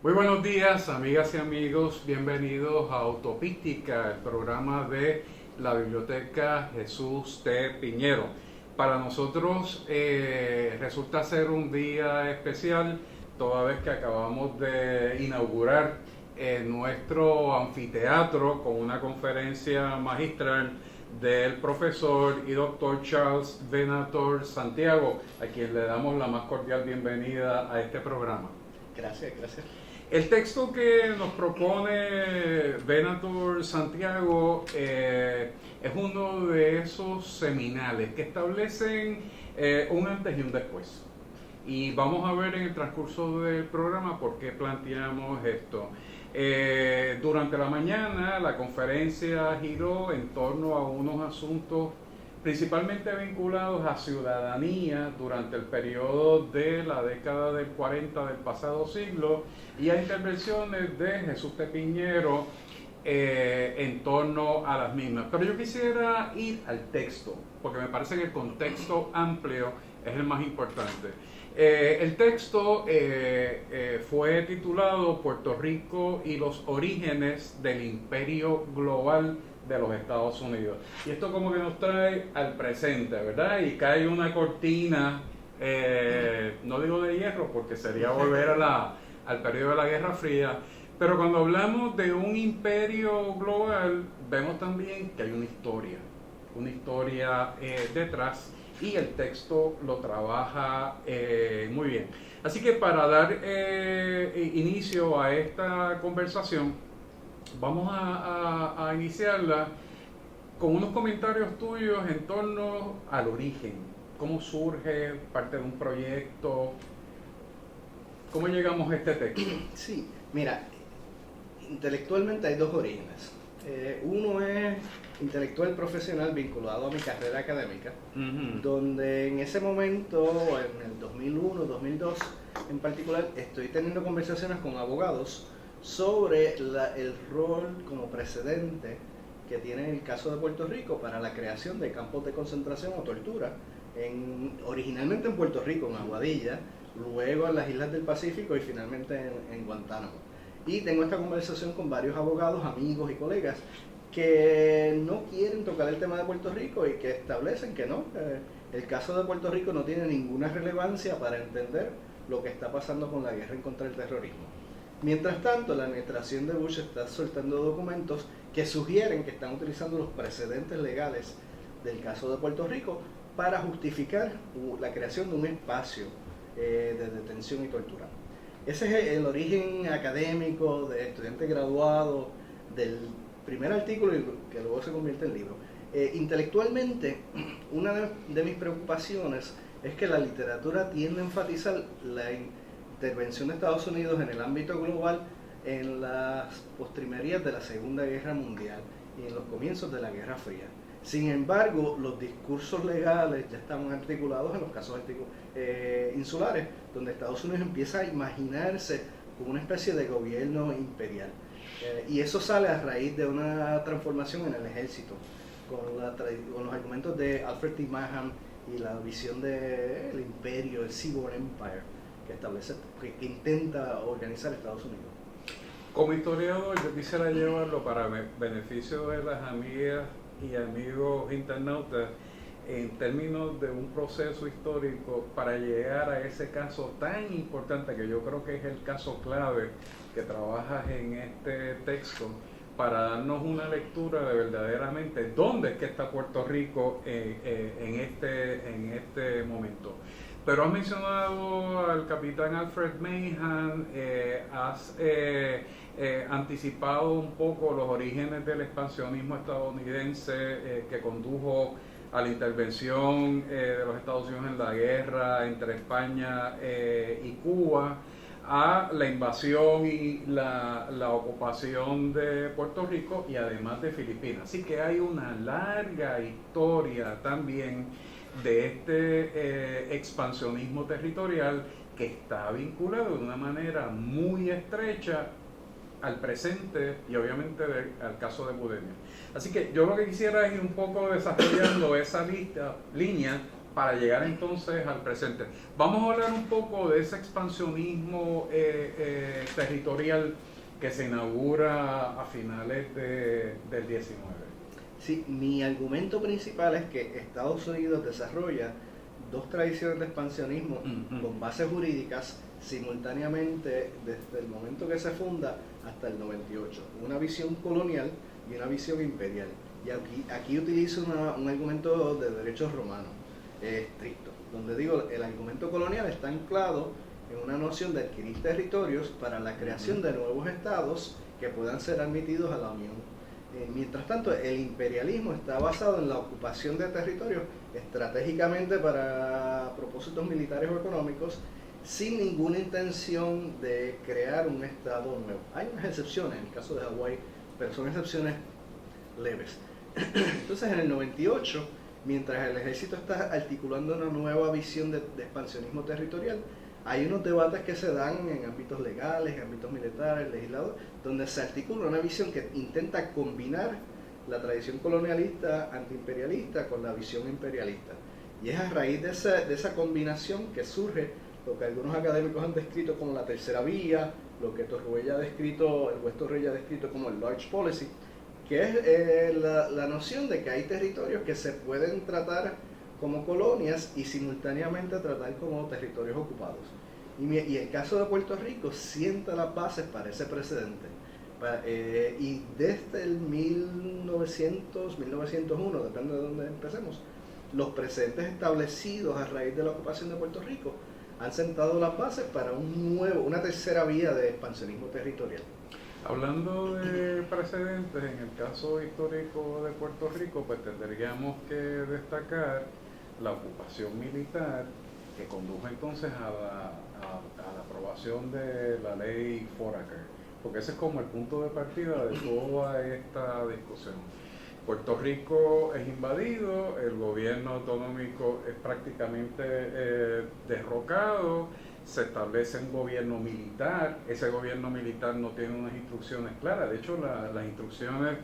Muy buenos días, amigas y amigos, bienvenidos a Autopística, el programa de la Biblioteca Jesús T. Piñero. Para nosotros resulta ser un día especial, toda vez que acabamos de inaugurar nuestro anfiteatro con una conferencia magistral del profesor y doctor Charles Venator Santiago, a quien le damos la más cordial bienvenida a este programa. Gracias. El texto que nos propone Venator Santiago es uno de esos seminales que establecen un antes y un después. Y vamos a ver en el transcurso del programa por qué planteamos esto. Durante la mañana la conferencia giró en torno a unos asuntos principalmente vinculados a ciudadanía durante el periodo de la década del 40 del pasado siglo y a intervenciones de Jesús T. Piñero en torno a las mismas. Pero yo quisiera ir al texto, porque me parece que el contexto amplio es el más importante. El texto fue titulado Puerto Rico y los orígenes del imperio global de los Estados Unidos. Y esto como que nos trae al presente, ¿verdad? Y cae una cortina, no digo de hierro porque sería volver al periodo de la Guerra Fría, pero cuando hablamos de un imperio global, vemos también que hay una historia detrás, y el texto lo trabaja muy bien. Así que para dar inicio a esta conversación, vamos a iniciarla con unos comentarios tuyos en torno al origen. ¿Cómo surge parte de un proyecto? ¿Cómo llegamos a este texto? Sí, mira, intelectualmente hay dos orígenes. Uno es intelectual profesional vinculado a mi carrera académica, donde en ese momento, en el 2001, 2002 en particular, estoy teniendo conversaciones con abogados sobre el rol como precedente que tiene el caso de Puerto Rico para la creación de campos de concentración o tortura, originalmente en Puerto Rico, en Aguadilla, luego en las islas del Pacífico y finalmente en Guantánamo. Y tengo esta conversación con varios abogados, amigos y colegas que no quieren tocar el tema de Puerto Rico y que establecen que no, el caso de Puerto Rico no tiene ninguna relevancia para entender lo que está pasando con la guerra en contra del terrorismo. Mientras tanto, la administración de Bush está soltando documentos que sugieren que están utilizando los precedentes legales del caso de Puerto Rico para justificar la creación de un espacio de detención y tortura. Ese es el origen académico de estudiante graduado del primer artículo que luego se convierte en libro. Intelectualmente, una de mis preocupaciones es que la literatura tiende a enfatizar la intervención de Estados Unidos en el ámbito global en las postrimerías de la Segunda Guerra Mundial y en los comienzos de la Guerra Fría. Sin embargo, los discursos legales ya están articulados en los casos insulares, donde Estados Unidos empieza a imaginarse como una especie de gobierno imperial. Y eso sale a raíz de una transformación en el ejército, con los argumentos de Alfred T. Mahan y la visión del imperio, el Seaboard Empire, que intenta organizar Estados Unidos. Como historiador, yo quisiera llevarlo para beneficio de las amigas y amigos internautas en términos de un proceso histórico para llegar a ese caso tan importante que yo creo que es el caso clave que trabajas en este texto, para darnos una lectura de verdaderamente dónde es que está Puerto Rico en este momento. Pero has mencionado al capitán Alfred Mahan, has anticipado un poco los orígenes del expansionismo estadounidense que condujo a la intervención de los Estados Unidos en la guerra entre España y Cuba, a la invasión y la ocupación de Puerto Rico y además de Filipinas. Así que hay una larga historia también de este expansionismo territorial que está vinculado de una manera muy estrecha al presente y obviamente al caso de Budemio. Así que yo lo que quisiera es ir un poco desarrollando esa línea para llegar entonces al presente. Vamos a hablar un poco de ese expansionismo territorial que se inaugura a finales del 19. Sí, mi argumento principal es que Estados Unidos desarrolla dos tradiciones de expansionismo con bases jurídicas simultáneamente desde el momento que se funda hasta el 98. Una visión colonial y una visión imperial. Y aquí utilizo un argumento de derechos romanos estricto, donde digo, el argumento colonial está anclado en una noción de adquirir territorios para la creación de nuevos estados que puedan ser admitidos a la Unión. Mientras tanto, el imperialismo está basado en la ocupación de territorios estratégicamente para propósitos militares o económicos, sin ninguna intención de crear un estado nuevo. Hay unas excepciones, en el caso de Hawái, pero son excepciones leves. Entonces, en el 98, mientras el ejército está articulando una nueva visión de expansionismo territorial, hay unos debates que se dan en ámbitos legales, en ámbitos militares, legisladores, donde se articula una visión que intenta combinar la tradición colonialista, antiimperialista, con la visión imperialista. Y es a raíz de esa combinación que surge lo que algunos académicos han descrito como la tercera vía, lo que el juez Torrella ha descrito como el large policy, que es la noción de que hay territorios que se pueden tratar como colonias y simultáneamente tratar como territorios ocupados. Y el caso de Puerto Rico sienta las bases para ese precedente. Y desde el 1900, 1901, depende de dónde empecemos, los precedentes establecidos a raíz de la ocupación de Puerto Rico han sentado las bases para una tercera vía de expansionismo territorial. Hablando de precedentes, en el caso histórico de Puerto Rico, pues tendríamos que destacar la ocupación militar que condujo entonces a la aprobación de la ley Foraker, porque ese es como el punto de partida de toda esta discusión. Puerto Rico es invadido, el gobierno autonómico es prácticamente derrocado, se establece un gobierno militar, ese gobierno militar no tiene unas instrucciones claras, de hecho las instrucciones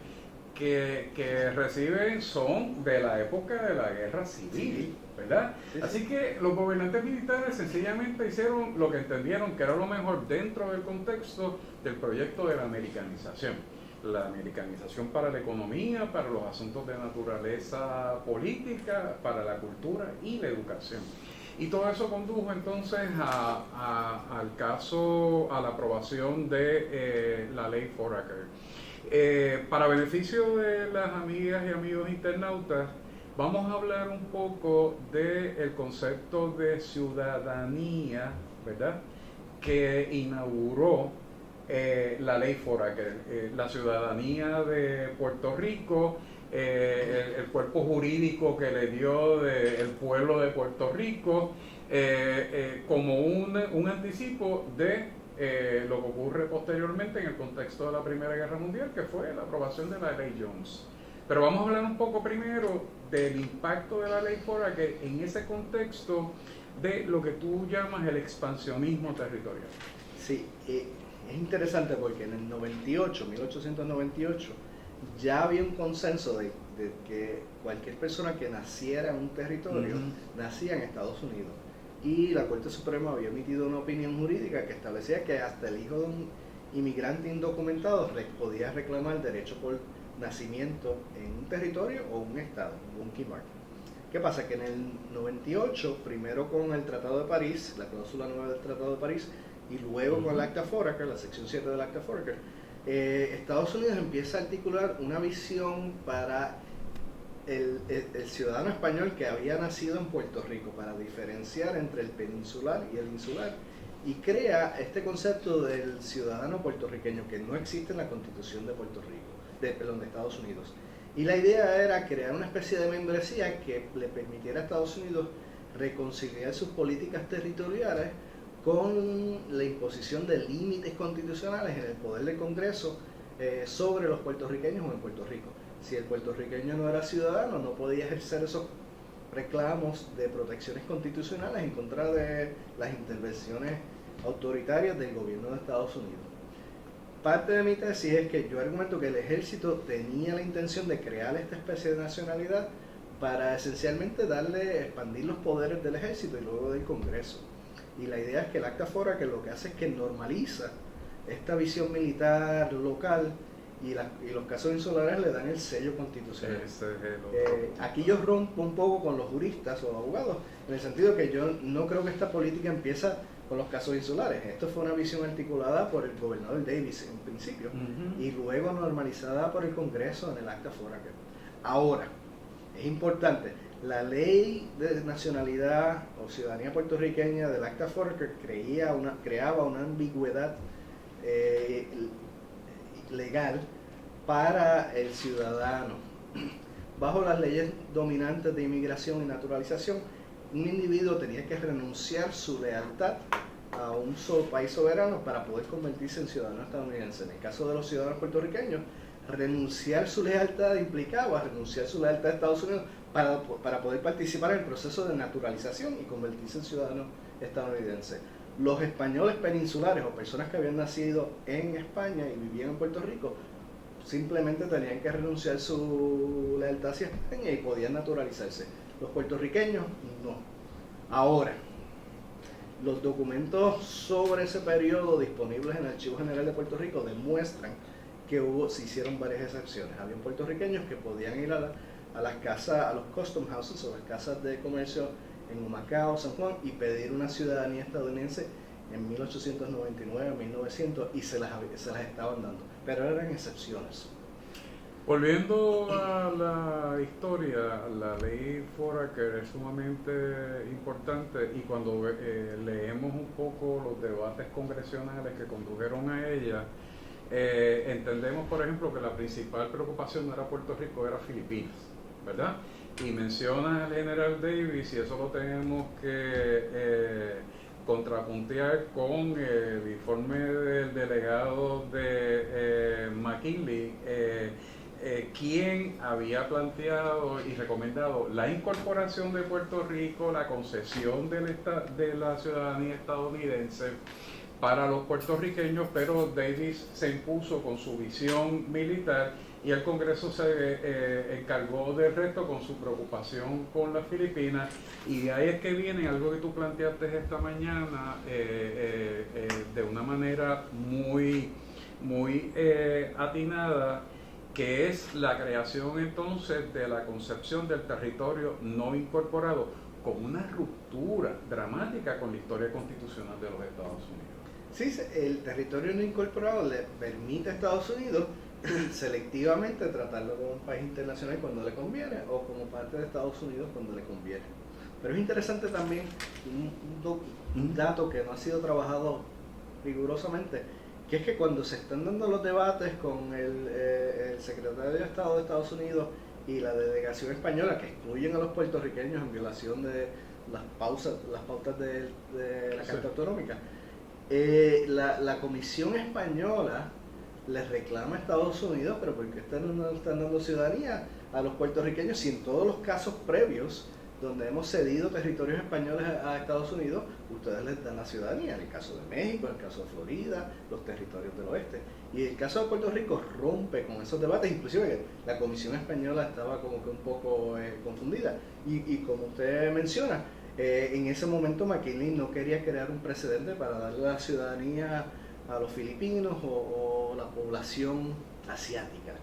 que reciben son de la época de la guerra civil, ¿verdad? Sí. Así que los gobernantes militares sencillamente hicieron lo que entendieron que era lo mejor dentro del contexto del proyecto de la americanización. La americanización para la economía, para los asuntos de naturaleza política, para la cultura y la educación. Y todo eso condujo entonces a la aprobación de la ley Foraker. Para beneficio de las amigas y amigos internautas, vamos a hablar un poco del concepto de ciudadanía, ¿verdad?, que inauguró la ley Foraker. La ciudadanía de Puerto Rico, el cuerpo jurídico que le dio el pueblo de Puerto Rico, como un anticipo de lo que ocurre posteriormente en el contexto de la Primera Guerra Mundial, que fue la aprobación de la ley Jones. Pero vamos a hablar un poco primero del impacto de la ley Foraker en ese contexto de lo que tú llamas el expansionismo territorial. Sí, es interesante porque en el 1898, ya había un consenso de que cualquier persona que naciera en un territorio nacía en Estados Unidos. Y la Corte Suprema había emitido una opinión jurídica que establecía que hasta el hijo de un inmigrante indocumentado podía reclamar derecho por nacimiento en un territorio o un estado, un key mark. ¿Qué pasa? Que en el 98, primero con el Tratado de París, la cláusula 9 del Tratado de París, y luego con el Acta Foraker, la sección 7 del Acta Foraker, Estados Unidos empieza a articular una visión para el ciudadano español que había nacido en Puerto Rico, para diferenciar entre el peninsular y el insular, y crea este concepto del ciudadano puertorriqueño que no existe en la Constitución de Puerto Rico, de Estados Unidos. Y la idea era crear una especie de membresía que le permitiera a Estados Unidos reconciliar sus políticas territoriales con la imposición de límites constitucionales en el poder del Congreso sobre los puertorriqueños o en Puerto Rico. Si el puertorriqueño no era ciudadano, no podía ejercer esos reclamos de protecciones constitucionales en contra de las intervenciones autoritarias del gobierno de Estados Unidos. Parte de mi tesis es que yo argumento que el ejército tenía la intención de crear esta especie de nacionalidad para esencialmente expandir los poderes del ejército y luego del Congreso. Y la idea es que el Acta Foraker lo que hace es que normaliza esta visión militar local y los casos insulares le dan el sello constitucional. Aquí yo rompo un poco con los juristas o abogados, en el sentido que yo no creo que esta política empieza con los casos insulares. Esto fue una visión articulada por el gobernador Davis en principio y luego normalizada por el Congreso en el Acta Foraker. Ahora, es importante, la ley de nacionalidad o ciudadanía puertorriqueña del Acta Foraker creaba una ambigüedad legal para el ciudadano. Bajo las leyes dominantes de inmigración y naturalización, un individuo tenía que renunciar su lealtad a un país soberano para poder convertirse en ciudadano estadounidense. En el caso de los ciudadanos puertorriqueños, renunciar su lealtad implicaba renunciar su lealtad a Estados Unidos para poder participar en el proceso de naturalización y convertirse en ciudadano estadounidense. Los españoles peninsulares o personas que habían nacido en España y vivían en Puerto Rico simplemente tenían que renunciar su lealtad hacia España y podían naturalizarse. Los puertorriqueños no. Ahora, los documentos sobre ese periodo disponibles en el Archivo General de Puerto Rico demuestran que se hicieron varias excepciones. Había puertorriqueños que podían ir a las casas, a los custom houses o las casas de comercio en Humacao, San Juan, y pedir una ciudadanía estadounidense en 1899, 1900, y se las estaban dando, pero eran excepciones. Volviendo a la historia, la ley Foraker es sumamente importante y cuando leemos un poco los debates congresionales que condujeron a ella, entendemos, por ejemplo, que la principal preocupación no era Puerto Rico, era Filipinas, ¿verdad? Y menciona al general Davis, y eso lo tenemos que contrapuntear con el informe del delegado de McKinley, quien había planteado y recomendado la incorporación de Puerto Rico, la concesión de la ciudadanía estadounidense para los puertorriqueños, pero Davis se impuso con su visión militar y el Congreso se encargó del resto con su preocupación con las Filipinas, y de ahí es que viene algo que tú planteaste esta mañana de una manera muy atinada, que es la creación entonces de la concepción del territorio no incorporado, con una ruptura dramática con la historia constitucional de los Estados Unidos. Sí, el territorio no incorporado le permite a Estados Unidos selectivamente tratarlo como un país internacional cuando le conviene o como parte de Estados Unidos cuando le conviene. Pero es interesante también un dato que no ha sido trabajado rigurosamente, que es que cuando se están dando los debates con el secretario de Estado de Estados Unidos y la delegación española, que excluyen a los puertorriqueños en violación de las pautas de la Carta Autonómica, la Comisión Española les reclama a Estados Unidos, pero ¿por qué están dando ciudadanía a los puertorriqueños si en todos los casos previos donde hemos cedido territorios españoles a Estados Unidos, ustedes les dan la ciudadanía? En el caso de México, en el caso de Florida, los territorios del oeste. Y el caso de Puerto Rico rompe con esos debates, inclusive la Comisión Española estaba como que un poco confundida. Y como usted menciona, en ese momento McKinley no quería crear un precedente para darle la ciudadanía a los filipinos o la población asiática.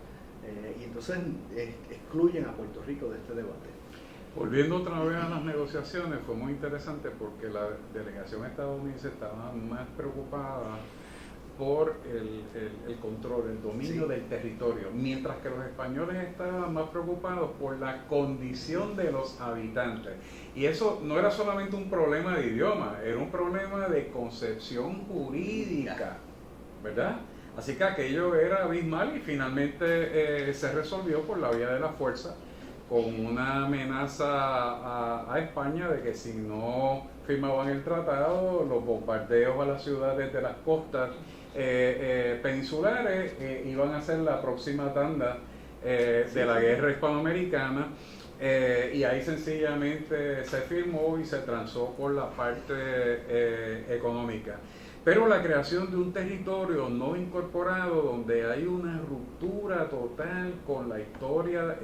Y entonces excluyen a Puerto Rico de este debate. Volviendo otra vez a las negociaciones, fue muy interesante porque la delegación estadounidense estaba más preocupada por el control, el dominio del territorio, mientras que los españoles estaban más preocupados por la condición de los habitantes. Y eso no era solamente un problema de idioma, era un problema de concepción jurídica, ¿verdad? Así que aquello era abismal y finalmente se resolvió por la vía de la fuerza, con una amenaza a España de que si no firmaban el tratado, los bombardeos a las ciudades de las costas peninsulares iban a ser la próxima tanda de la guerra hispanoamericana. Y ahí sencillamente se firmó y se transó por la parte económica. Pero la creación de un territorio no incorporado donde hay una ruptura total con la historia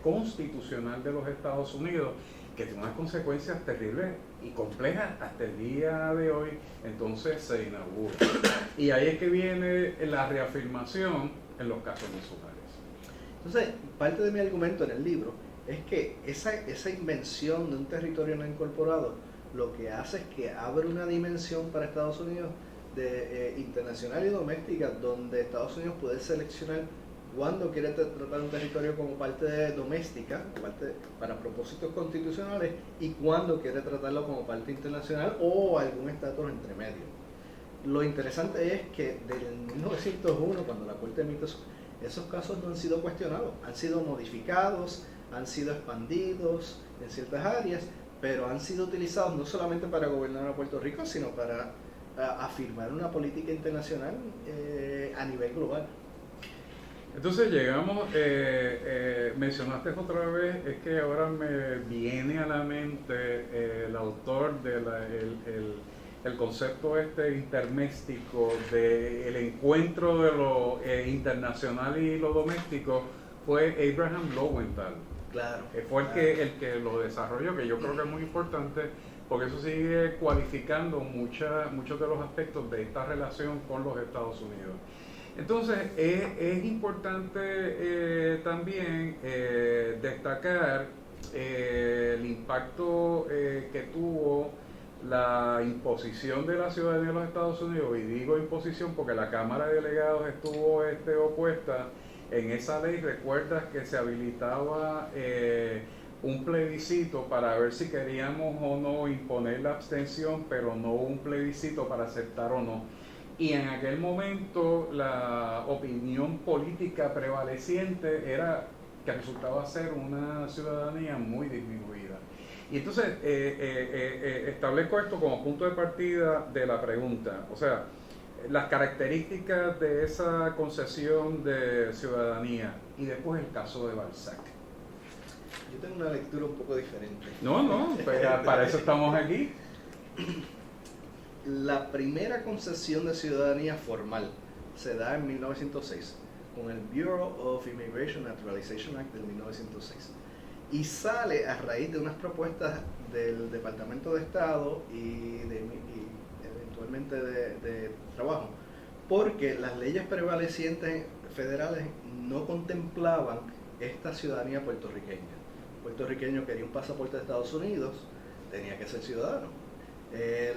constitucional de los Estados Unidos, que tiene unas consecuencias terribles y complejas hasta el día de hoy, entonces se inaugura. Y ahí es que viene la reafirmación en los casos insulares. Entonces, parte de mi argumento en el libro es que esa invención de un territorio no incorporado lo que hace es que abre una dimensión para Estados Unidos internacional y doméstica, donde Estados Unidos puede seleccionar cuándo quiere tratar un territorio como parte doméstica, para propósitos constitucionales, y cuándo quiere tratarlo como parte internacional o algún estatus entre medio. Lo interesante es que desde 1901, cuando la Corte emite esos casos, no han sido cuestionados, han sido modificados, han sido expandidos en ciertas áreas, pero han sido utilizados no solamente para gobernar a Puerto Rico, sino para afirmar una política internacional a nivel global. Entonces llegamos, mencionaste otra vez, es que ahora me viene a la mente el autor el concepto interméstico del encuentro de lo internacional y lo doméstico, fue Abraham Lowenthal. Claro. Fue el que lo desarrolló, que yo creo que es muy importante, porque eso sigue cualificando muchos de los aspectos de esta relación con los Estados Unidos. Entonces, es importante también destacar el impacto que tuvo la imposición de la ciudadanía de los Estados Unidos, y digo imposición porque la Cámara de Delegados estuvo opuesta. En esa ley, recuerdas que se habilitaba un plebiscito para ver si queríamos o no imponer la abstención, pero no un plebiscito para aceptar o no. Y en aquel momento la opinión política prevaleciente era que resultaba ser una ciudadanía muy disminuida. Y entonces establezco esto como punto de partida de la pregunta, o sea, las características de esa concesión de ciudadanía, y después el caso de Balzac. Yo tengo una lectura un poco diferente. No, para eso estamos aquí. La primera concesión de ciudadanía formal se da en 1906 con el Bureau of Immigration Naturalization Act del 1906, y sale a raíz de unas propuestas del Departamento de Estado y eventualmente de Trabajo, porque las leyes prevalecientes federales no contemplaban esta ciudadanía puertorriqueña. El puertorriqueño quería un pasaporte de Estados Unidos, tenía que ser ciudadano.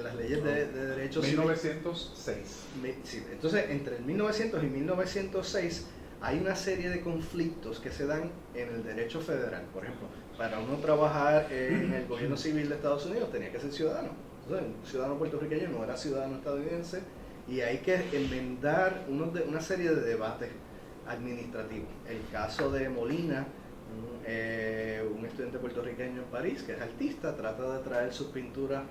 Las leyes de derechos 1906. Sí, entonces, entre el 1900 y 1906 hay una serie de conflictos que se dan en el derecho federal. Por ejemplo, para uno trabajar en el gobierno civil de Estados Unidos tenía que ser ciudadano. Entonces, un ciudadano puertorriqueño no era ciudadano estadounidense, y hay que enmendar una serie de debates administrativos. El caso de Molina, un estudiante puertorriqueño en París que es artista, trata de traer sus pinturas,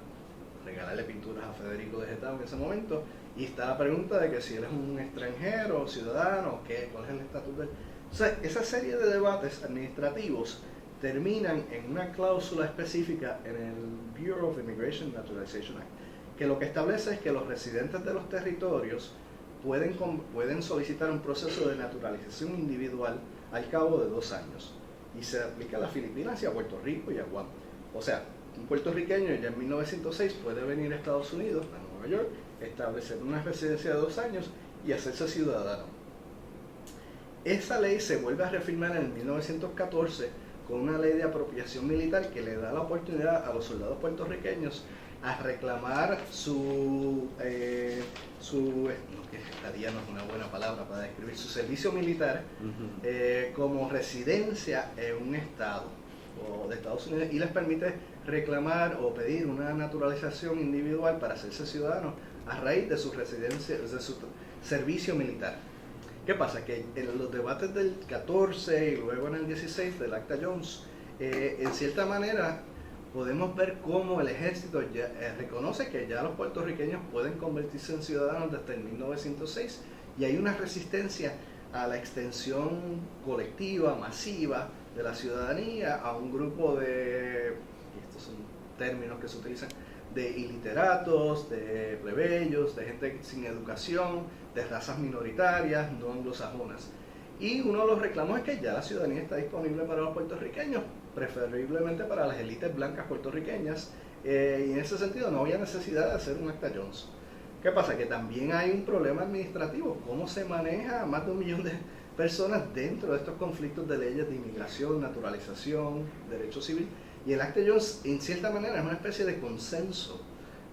regalarle pinturas a Federico de Getao en ese momento, y está la pregunta de que si él es un extranjero, ciudadano, cuál es el estatus de él. O sea, esa serie de debates administrativos terminan en una cláusula específica en el Bureau of Immigration Naturalization Act, que lo que establece es que los residentes de los territorios pueden solicitar un proceso de naturalización individual al cabo de 2 años, y se aplica a las Filipinas y a Puerto Rico y a Guam. O sea, un puertorriqueño ya en 1906 puede venir a Estados Unidos, a Nueva York, establecer una residencia de 2 años y hacerse ciudadano. Esa ley se vuelve a reafirmar en 1914 con una ley de apropiación militar que le da la oportunidad a los soldados puertorriqueños a reclamar su estadía no es una buena palabra para describir, su servicio militar como residencia en un estado. o de Estados Unidos y les permite reclamar o pedir una naturalización individual para hacerse ciudadanos a raíz de su residencia, de su servicio militar. ¿Qué pasa? Que en los debates del 14 y luego en el 16 del Acta Jones, en cierta manera podemos ver cómo el ejército ya, reconoce que ya los puertorriqueños pueden convertirse en ciudadanos desde el 1906 y hay una resistencia a la extensión colectiva, masiva de la ciudadanía a un grupo de, estos son términos que se utilizan, de iliteratos, de plebeyos, de gente sin educación, de razas minoritarias, no anglosajonas. Y uno de los reclamos es que ya la ciudadanía está disponible para los puertorriqueños, preferiblemente para las élites blancas puertorriqueñas, y en ese sentido no había necesidad de hacer un Acta Jones. ¿Qué pasa? Que también hay un problema administrativo, cómo se maneja a más de 1 millón de personas dentro de estos conflictos de leyes de inmigración, naturalización, derecho civil, y el Acta Jones en cierta manera es una especie de consenso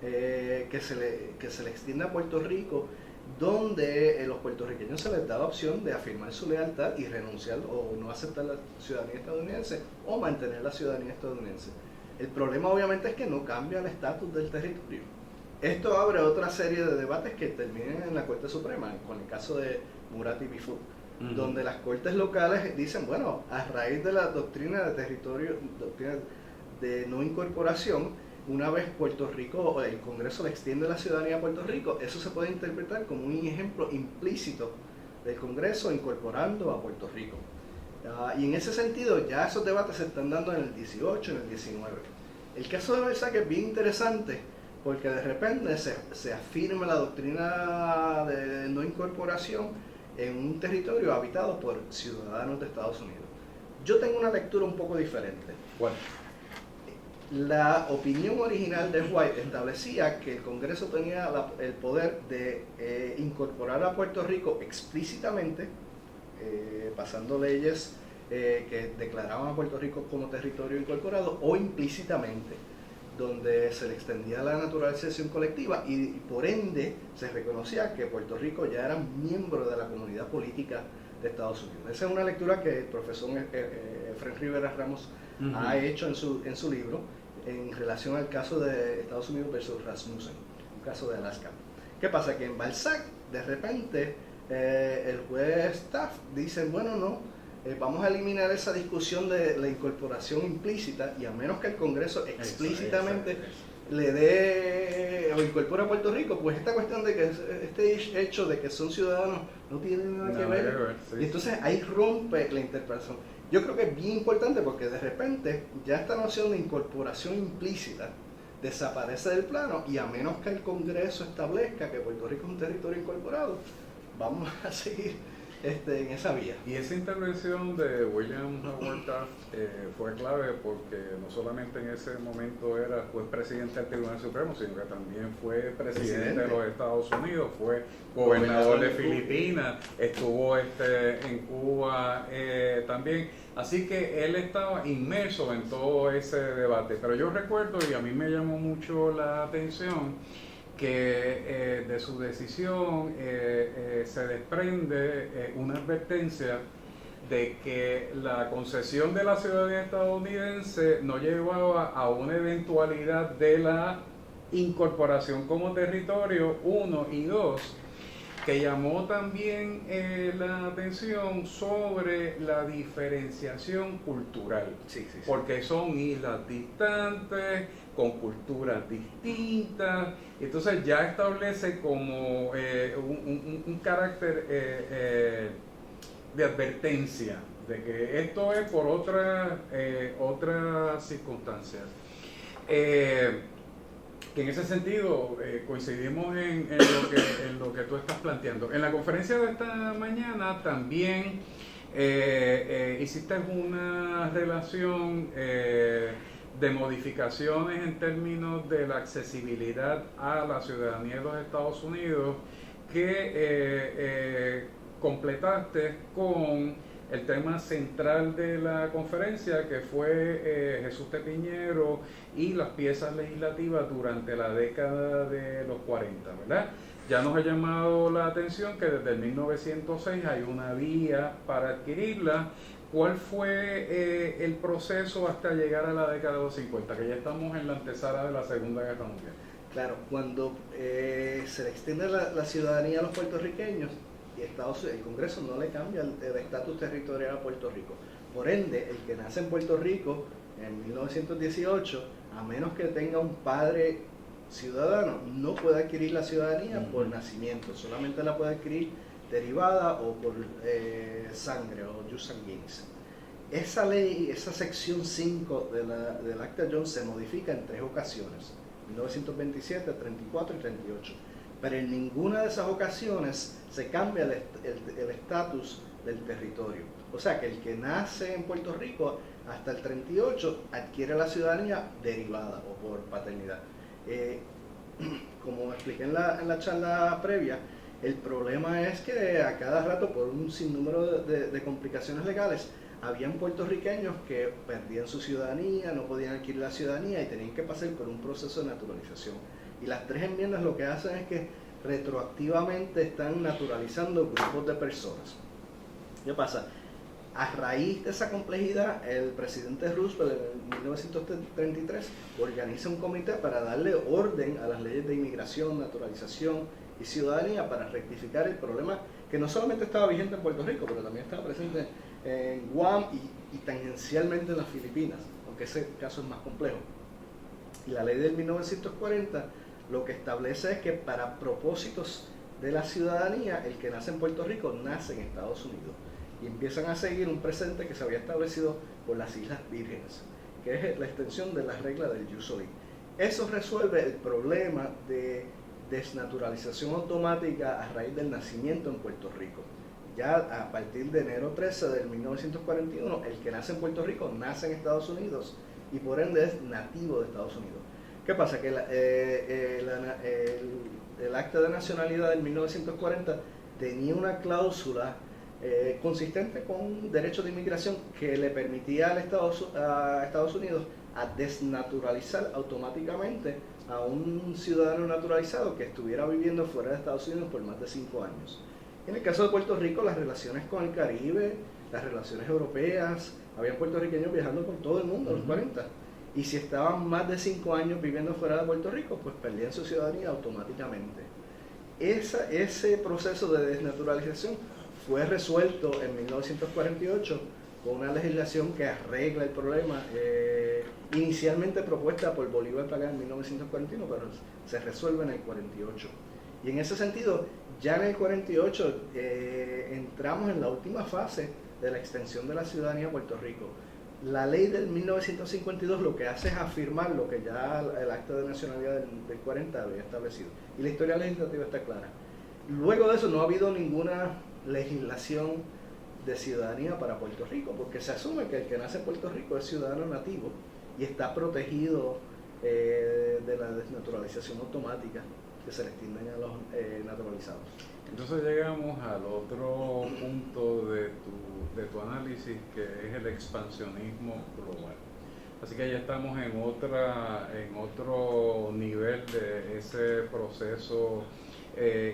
que se le extiende a Puerto Rico, donde los puertorriqueños se les da la opción de afirmar su lealtad y renunciar o no aceptar la ciudadanía estadounidense o mantener la ciudadanía estadounidense. El problema obviamente es que no cambia el estatus del territorio. Esto abre otra serie de debates que terminan en la Corte Suprema, con el caso de Murat y Bifut, donde las cortes locales dicen, bueno, a raíz de la doctrina de territorio, doctrina de no incorporación, una vez Puerto Rico, o el Congreso le extiende la ciudadanía a Puerto Rico, eso se puede interpretar como un ejemplo implícito del Congreso incorporando a Puerto Rico. Y en ese sentido ya esos debates se están dando en el 18, en el 19. El caso de Balzac es bien interesante porque de repente se afirma la doctrina de no incorporación en un territorio habitado por ciudadanos de Estados Unidos. Yo tengo una lectura un poco diferente. ¿Cuál? La opinión original de White establecía que el Congreso tenía el poder de incorporar a Puerto Rico explícitamente, pasando leyes que declaraban a Puerto Rico como territorio incorporado, o implícitamente, donde se le extendía la naturalización colectiva y por ende se reconocía que Puerto Rico ya era miembro de la comunidad política de Estados Unidos. Esa es una lectura que el profesor Efraín Rivera Ramos ha hecho en su libro en relación al caso de Estados Unidos versus Rasmussen, un caso de Alaska. ¿Qué pasa? Que en Balzac, de repente, el juez Taft dice, bueno, no, vamos a eliminar esa discusión de la incorporación implícita y a menos que el Congreso explícitamente le dé o incorpore a Puerto Rico, pues esta cuestión de que este hecho de que son ciudadanos no tiene nada que ver. Y entonces ahí rompe la interpretación. Yo creo que es bien importante porque de repente ya esta noción de incorporación implícita desaparece del plano y a menos que el Congreso establezca que Puerto Rico es un territorio incorporado, vamos a seguir en esa vía. Y esa intervención de William Howard Taft fue clave porque no solamente en ese momento era juez presidente del Tribunal Supremo, sino que también fue presidente de los Estados Unidos, fue gobernador de Filipinas, estuvo en Cuba también. Así que él estaba inmerso en todo ese debate. Pero yo recuerdo, y a mí me llamó mucho la atención, que de su decisión se desprende una advertencia de que la concesión de la ciudadanía estadounidense no llevaba a una eventualidad de la incorporación como territorio, 1, y 2, que llamó también la atención sobre la diferenciación cultural, porque son islas distantes, con culturas distintas, entonces ya establece como un carácter de advertencia de que esto es por otras circunstancias. Que en ese sentido coincidimos en lo que tú estás planteando. En la conferencia de esta mañana también hiciste una relación de modificaciones en términos de la accesibilidad a la ciudadanía de los Estados Unidos que completaste con el tema central de la conferencia, que fue Jesús T. Piñero y las piezas legislativas durante la década de los 40, ¿verdad? Ya nos ha llamado la atención que desde el 1906 hay una vía para adquirirla, ¿cuál fue el proceso hasta llegar a la década de los 50? Que ya estamos en la antesala de la Segunda Guerra Mundial. Claro, cuando se le extiende la ciudadanía a los puertorriqueños, y el Congreso no le cambia el estatus territorial a Puerto Rico. Por ende, el que nace en Puerto Rico en 1918, a menos que tenga un padre ciudadano, no puede adquirir la ciudadanía por nacimiento, solamente la puede adquirir derivada o por sangre o jus sanguinis. Esa ley, esa sección 5 del Acta Jones se modifica en 3 ocasiones, 1927, 34 y 38. Pero en ninguna de esas ocasiones se cambia el estatus del territorio. O sea que el que nace en Puerto Rico hasta el 38 adquiere la ciudadanía derivada o por paternidad. Como expliqué en la charla previa, el problema es que a cada rato, por un sinnúmero de complicaciones legales, habían puertorriqueños que perdían su ciudadanía, no podían adquirir la ciudadanía y tenían que pasar por un proceso de naturalización. Y las 3 enmiendas lo que hacen es que retroactivamente están naturalizando grupos de personas. ¿Qué pasa? A raíz de esa complejidad, el presidente Roosevelt en 1933 organiza un comité para darle orden a las leyes de inmigración, naturalización y ciudadanía para rectificar el problema que no solamente estaba vigente en Puerto Rico, pero también estaba presente en Guam y tangencialmente en las Filipinas, aunque ese caso es más complejo. Y la ley del 1940 lo que establece es que para propósitos de la ciudadanía, el que nace en Puerto Rico nace en Estados Unidos. Y empiezan a seguir un precedente que se había establecido por las Islas Vírgenes, que es la extensión de la regla del jus soli. Eso resuelve el problema de desnaturalización automática a raíz del nacimiento en Puerto Rico. Ya a partir de enero 13 del 1941, el que nace en Puerto Rico nace en Estados Unidos y por ende es nativo de Estados Unidos. ¿Qué pasa? Que el Acta de Nacionalidad del 1940 tenía una cláusula consistente con derechos de inmigración que le permitía a Estados Unidos a desnaturalizar automáticamente a un ciudadano naturalizado que estuviera viviendo fuera de Estados Unidos por más de 5 años. En el caso de Puerto Rico, las relaciones con el Caribe, las relaciones europeas, había puertorriqueños viajando por todo el mundo en los 40. Y si estaban más de 5 años viviendo fuera de Puerto Rico, pues perdían su ciudadanía automáticamente. Ese proceso de desnaturalización fue resuelto en 1948 con una legislación que arregla el problema, inicialmente propuesta por Bolívar Pagán en 1941, pero se resuelve en el 48. Y en ese sentido, ya en el 48 entramos en la última fase de la extensión de la ciudadanía a Puerto Rico. La ley del 1952 lo que hace es afirmar lo que ya el Acta de Nacionalidad del 40 había establecido. Y la historia legislativa está clara. Luego de eso no ha habido ninguna legislación de ciudadanía para Puerto Rico, porque se asume que el que nace en Puerto Rico es ciudadano nativo y está protegido de la desnaturalización automática que se le extienden a los naturalizados. Entonces llegamos al otro punto de tu análisis, que es el expansionismo global. Así que ya estamos en otro nivel de ese proceso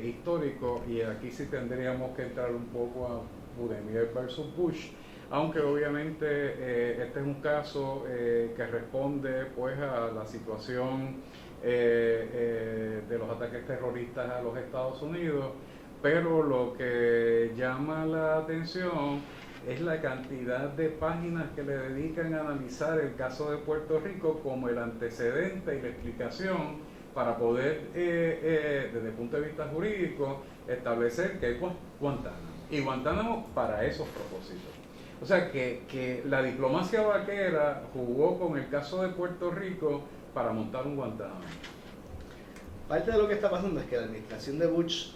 histórico, y aquí sí tendríamos que entrar un poco a Budemir versus Bush, aunque obviamente este es un caso que responde pues a la situación de los ataques terroristas a los Estados Unidos, pero lo que llama la atención es la cantidad de páginas que le dedican a analizar el caso de Puerto Rico como el antecedente y la explicación para poder, desde el punto de vista jurídico, establecer que es Guantánamo. Y Guantánamo para esos propósitos. O sea que la diplomacia vaquera jugó con el caso de Puerto Rico para montar un Guantánamo. Parte de lo que está pasando es que la administración de Bush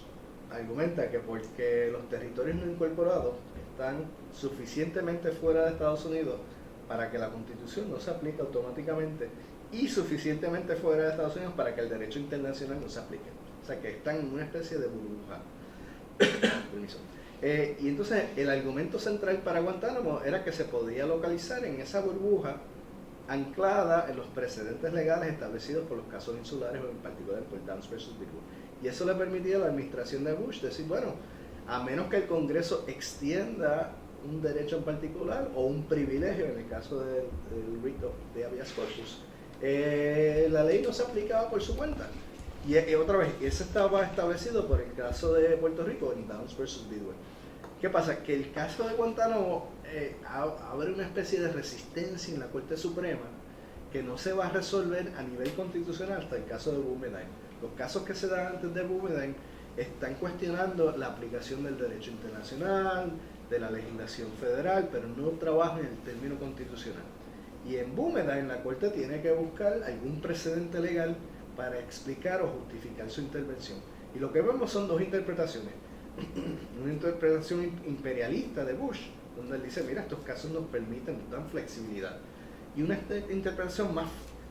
argumenta que porque los territorios no incorporados están suficientemente fuera de Estados Unidos para que la Constitución no se aplique automáticamente y suficientemente fuera de Estados Unidos para que el derecho internacional no se aplique. O sea que están en una especie de burbuja. Permiso. Y entonces el argumento central para Guantánamo era que se podía localizar en esa burbuja anclada en los precedentes legales establecidos por los casos insulares, o en particular por Downs versus Bigwood. Y eso le permitía a la administración de Bush decir, bueno, a menos que el Congreso extienda un derecho en particular o un privilegio en el caso del rito de habeas corpus, la ley no se aplicaba por su cuenta. Y otra vez, eso estaba establecido por el caso de Puerto Rico en Downs versus Bidwell. ¿Qué pasa? Que el caso de Guantánamo abre una especie de resistencia en la Corte Suprema que no se va a resolver a nivel constitucional hasta el caso de Boumediene. Los casos que se dan antes de Boumediene están cuestionando la aplicación del derecho internacional, de la legislación federal, pero no trabajan en el término constitucional. Y en Boumediene la Corte tiene que buscar algún precedente legal para explicar o justificar su intervención. Y lo que vemos son dos interpretaciones. Una interpretación imperialista de Bush, donde él dice, mira, estos casos nos permiten, nos dan flexibilidad. Y una interpretación más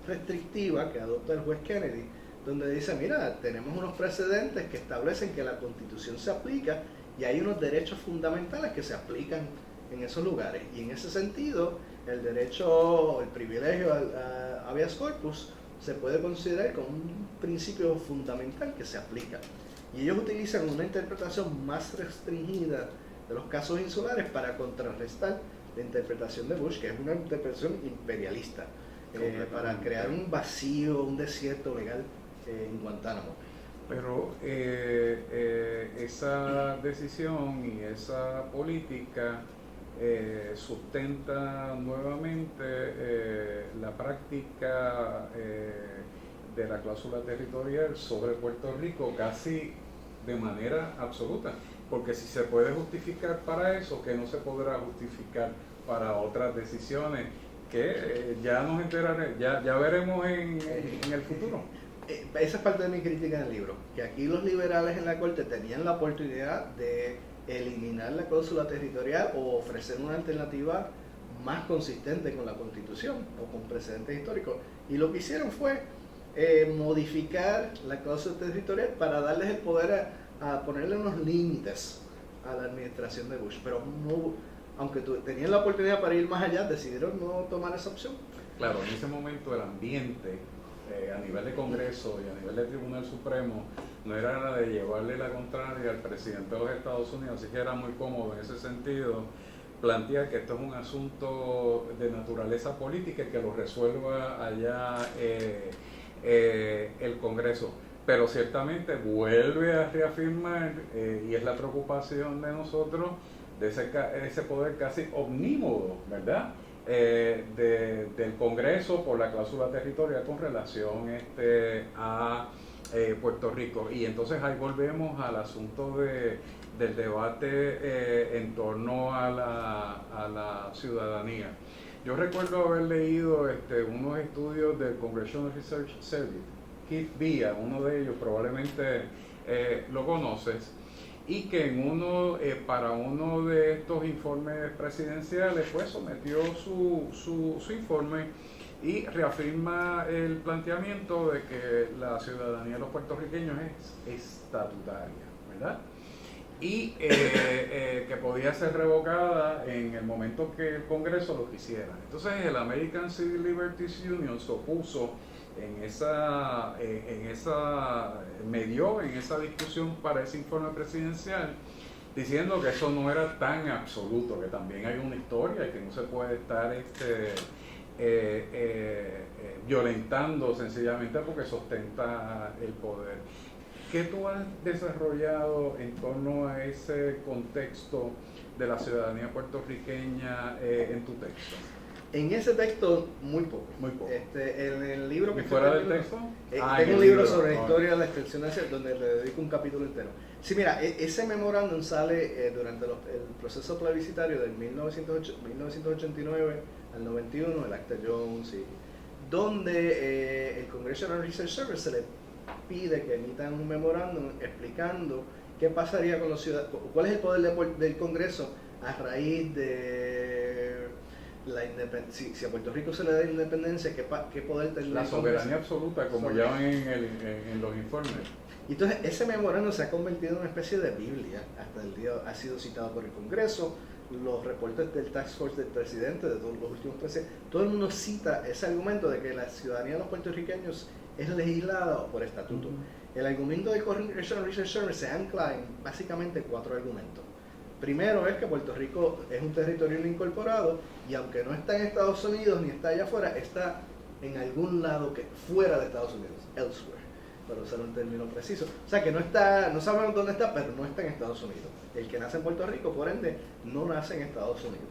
restrictiva que adopta el juez Kennedy, donde dice, mira, tenemos unos precedentes que establecen que la Constitución se aplica y hay unos derechos fundamentales que se aplican en esos lugares. Y en ese sentido, el derecho, el privilegio a habeas corpus se puede considerar como un principio fundamental que se aplica. Y ellos utilizan una interpretación más restringida de los casos insulares para contrarrestar la interpretación de Bush, que es una interpretación imperialista, para crear un vacío, un desierto legal en Guantánamo. Pero esa decisión y esa política sustenta nuevamente la práctica de la cláusula territorial sobre Puerto Rico casi de manera absoluta, porque si se puede justificar para eso, que no se podrá justificar para otras decisiones que ya nos enteraremos, ya veremos en el futuro. Esa es parte de mi crítica en el libro, que aquí los liberales en la Corte tenían la oportunidad de eliminar la cláusula territorial o ofrecer una alternativa más consistente con la Constitución o con precedentes históricos, y lo que hicieron fue modificar la cláusula territorial para darles el poder a ponerle unos límites a la administración de Bush, pero no, aunque tenían la oportunidad para ir más allá, decidieron no tomar esa opción. Claro, en ese momento el ambiente a nivel de Congreso y a nivel de Tribunal Supremo no era la de llevarle la contraria al presidente de los Estados Unidos, así que era muy cómodo en ese sentido plantear que esto es un asunto de naturaleza política y que lo resuelva allá el Congreso. Pero ciertamente vuelve a reafirmar, y es la preocupación de nosotros, de ese poder casi omnímodo, ¿verdad?, del Congreso por la cláusula territorial con relación a Puerto Rico. Y entonces ahí volvemos al asunto del debate en torno a la ciudadanía. Yo recuerdo haber leído unos estudios del Congressional Research Service, Keith Villa, uno de ellos probablemente lo conoces, y que para uno de estos informes presidenciales pues sometió su informe y reafirma el planteamiento de que la ciudadanía de los puertorriqueños es estatutaria, ¿verdad? Y que podía ser revocada en el momento que el Congreso lo quisiera. Entonces el American Civil Liberties Union se opuso en esa discusión para ese informe presidencial, diciendo que eso no era tan absoluto, que también hay una historia y que no se puede estar violentando sencillamente porque sostenta el poder. ¿Qué tú has desarrollado en torno a ese contexto de la ciudadanía puertorriqueña en tu texto? En ese texto, muy poco. Muy poco. En el libro que ¿Y fuera del texto? Tengo un libro sobre la historia de la extensión donde le dedico un capítulo entero. Sí, mira, ese memorándum sale durante el proceso plebiscitario del 1989 al 91, el Acta Jones, donde el Congressional Research Service se le pide que emitan un memorándum explicando qué pasaría con los ciudadanos, cuál es el poder del Congreso a raíz de la independencia. Si a Puerto Rico se le da independencia, ¿qué poder tendría la soberanía absoluta, como llaman en los informes? Y entonces ese memorándum se ha convertido en una especie de Biblia, hasta el día ha sido citado por el Congreso, los reportes del Task Force del presidente, de todos los últimos presidentes, todo el mundo cita ese argumento de que la ciudadanía de los puertorriqueños es legislada por estatuto. El argumento del Congressional Research Service se ancla en básicamente 4 argumentos. Primero es que Puerto Rico es un territorio no incorporado y aunque no está en Estados Unidos ni está allá afuera, está en algún lado que fuera de Estados Unidos, elsewhere, para usar un término preciso. O sea que no está, no sabemos dónde está, pero no está en Estados Unidos. El que nace en Puerto Rico, por ende, no nace en Estados Unidos.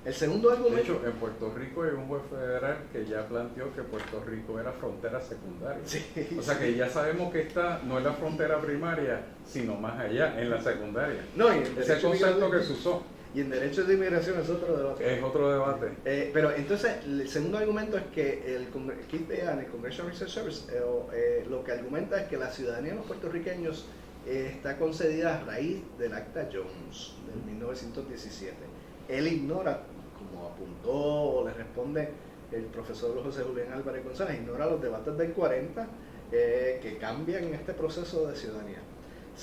El segundo argumento... De hecho, en Puerto Rico hay un juez federal que ya planteó que Puerto Rico era frontera secundaria. Sí, o sea que ya sabemos que esta no es la frontera primaria, sino más allá, en la secundaria. No, y ese concepto que se usó. Y en derechos de inmigración es otro debate. Es otro debate. Pero entonces, el segundo argumento es que el Congressional Research Service lo que argumenta es que la ciudadanía de los puertorriqueños está concedida a raíz del Acta Jones del 1917. Él ignora, como apuntó o le responde el profesor José Julián Álvarez González, ignora los debates del 40 que cambian este proceso de ciudadanía.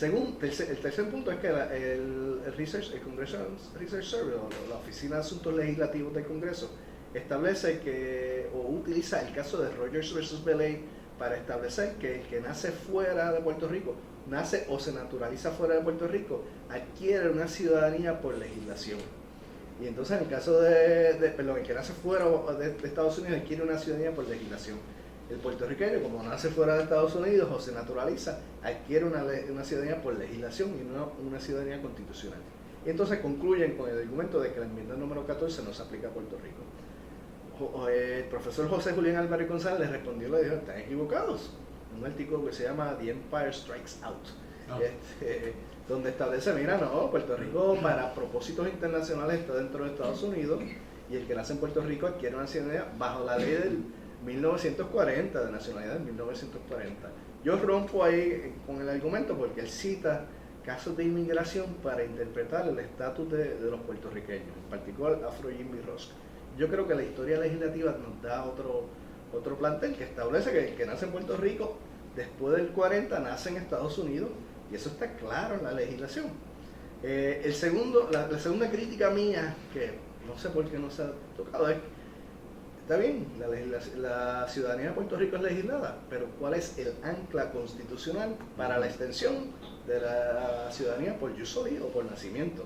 El tercer punto es que el Congressional Research Service, o la Oficina de Asuntos Legislativos del Congreso, establece que, o utiliza el caso de Rogers versus Belay para establecer que el que nace fuera de Puerto Rico, nace o se naturaliza fuera de Puerto Rico, adquiere una ciudadanía por legislación. Y entonces en el caso el que nace fuera de Estados Unidos adquiere una ciudadanía por legislación. El puertorriqueño, como nace fuera de Estados Unidos o se naturaliza, adquiere una ciudadanía por legislación y no una ciudadanía constitucional. Y entonces concluyen con el argumento de que la enmienda número 14 no se aplica a Puerto Rico. El profesor José Julián Álvarez González le respondió y le dijo: están equivocados. Un artículo que se llama The Empire Strikes Out, donde establece, mira, no, Puerto Rico para propósitos internacionales está dentro de Estados Unidos y el que nace en Puerto Rico adquiere una ciudadanía bajo la ley del 1940, de nacionalidad del 1940. Yo rompo ahí con el argumento porque él cita casos de inmigración para interpretar el estatus de los puertorriqueños, en particular Afro Jimmy Ross. Yo creo que la historia legislativa nos da otro plantel que establece que el que nace en Puerto Rico después del 40 nace en Estados Unidos y eso está claro en la legislación. La segunda crítica mía, que no sé por qué no se ha tocado, es: está bien, la ciudadanía de Puerto Rico es legislada, pero ¿cuál es el ancla constitucional para la extensión de la ciudadanía por jus soli o por nacimiento?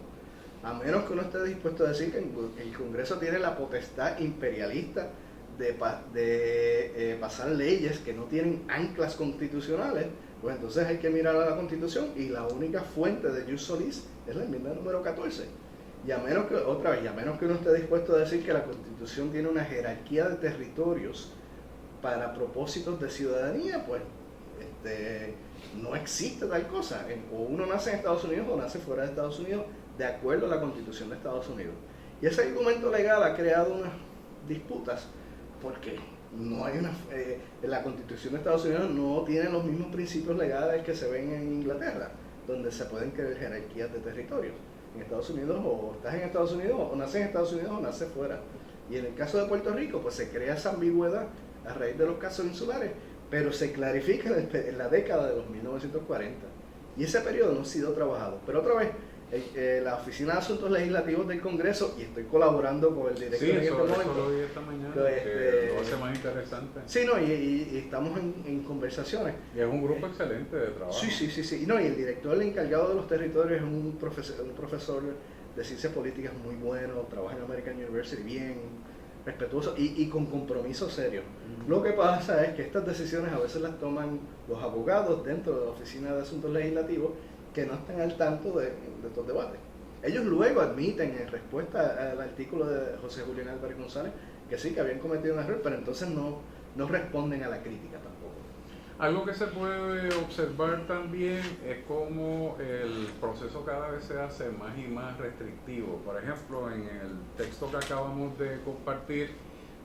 A menos que uno esté dispuesto a decir que el Congreso tiene la potestad imperialista de pasar leyes que no tienen anclas constitucionales, pues entonces hay que mirar a la Constitución y la única fuente de jus soli es la enmienda número 14. Y a menos que uno esté dispuesto a decir que la Constitución tiene una jerarquía de territorios para propósitos de ciudadanía, pues no existe tal cosa. O uno nace en Estados Unidos o nace fuera de Estados Unidos, de acuerdo a la Constitución de Estados Unidos. Y ese argumento legal ha creado unas disputas porque no hay la Constitución de Estados Unidos no tiene los mismos principios legales que se ven en Inglaterra, donde se pueden crear jerarquías de territorios. En Estados Unidos, o estás en Estados Unidos, o naces en Estados Unidos, o naces fuera. Y en el caso de Puerto Rico, pues se crea esa ambigüedad a raíz de los casos insulares, pero se clarifica en la década de los 1940. Y ese periodo no ha sido trabajado. Pero otra vez, la Oficina de Asuntos Legislativos del Congreso, y estoy colaborando con el director en este momento. Eso lo vi esta mañana, que lo hace más interesante. Sí, no, y estamos en conversaciones. Y es un grupo excelente de trabajo. Sí. No, y el director, el encargado de los territorios, es un profesor de ciencias políticas muy bueno, trabaja en American University, bien respetuoso y con compromiso serio. Lo que pasa es que estas decisiones a veces las toman los abogados dentro de la Oficina de Asuntos Legislativos, que no están al tanto de estos debates. Ellos luego admiten, en respuesta al artículo de José Julián Álvarez González, que sí, que habían cometido un error, pero entonces no responden a la crítica tampoco. Algo que se puede observar también es cómo el proceso cada vez se hace más y más restrictivo. Por ejemplo, en el texto que acabamos de compartir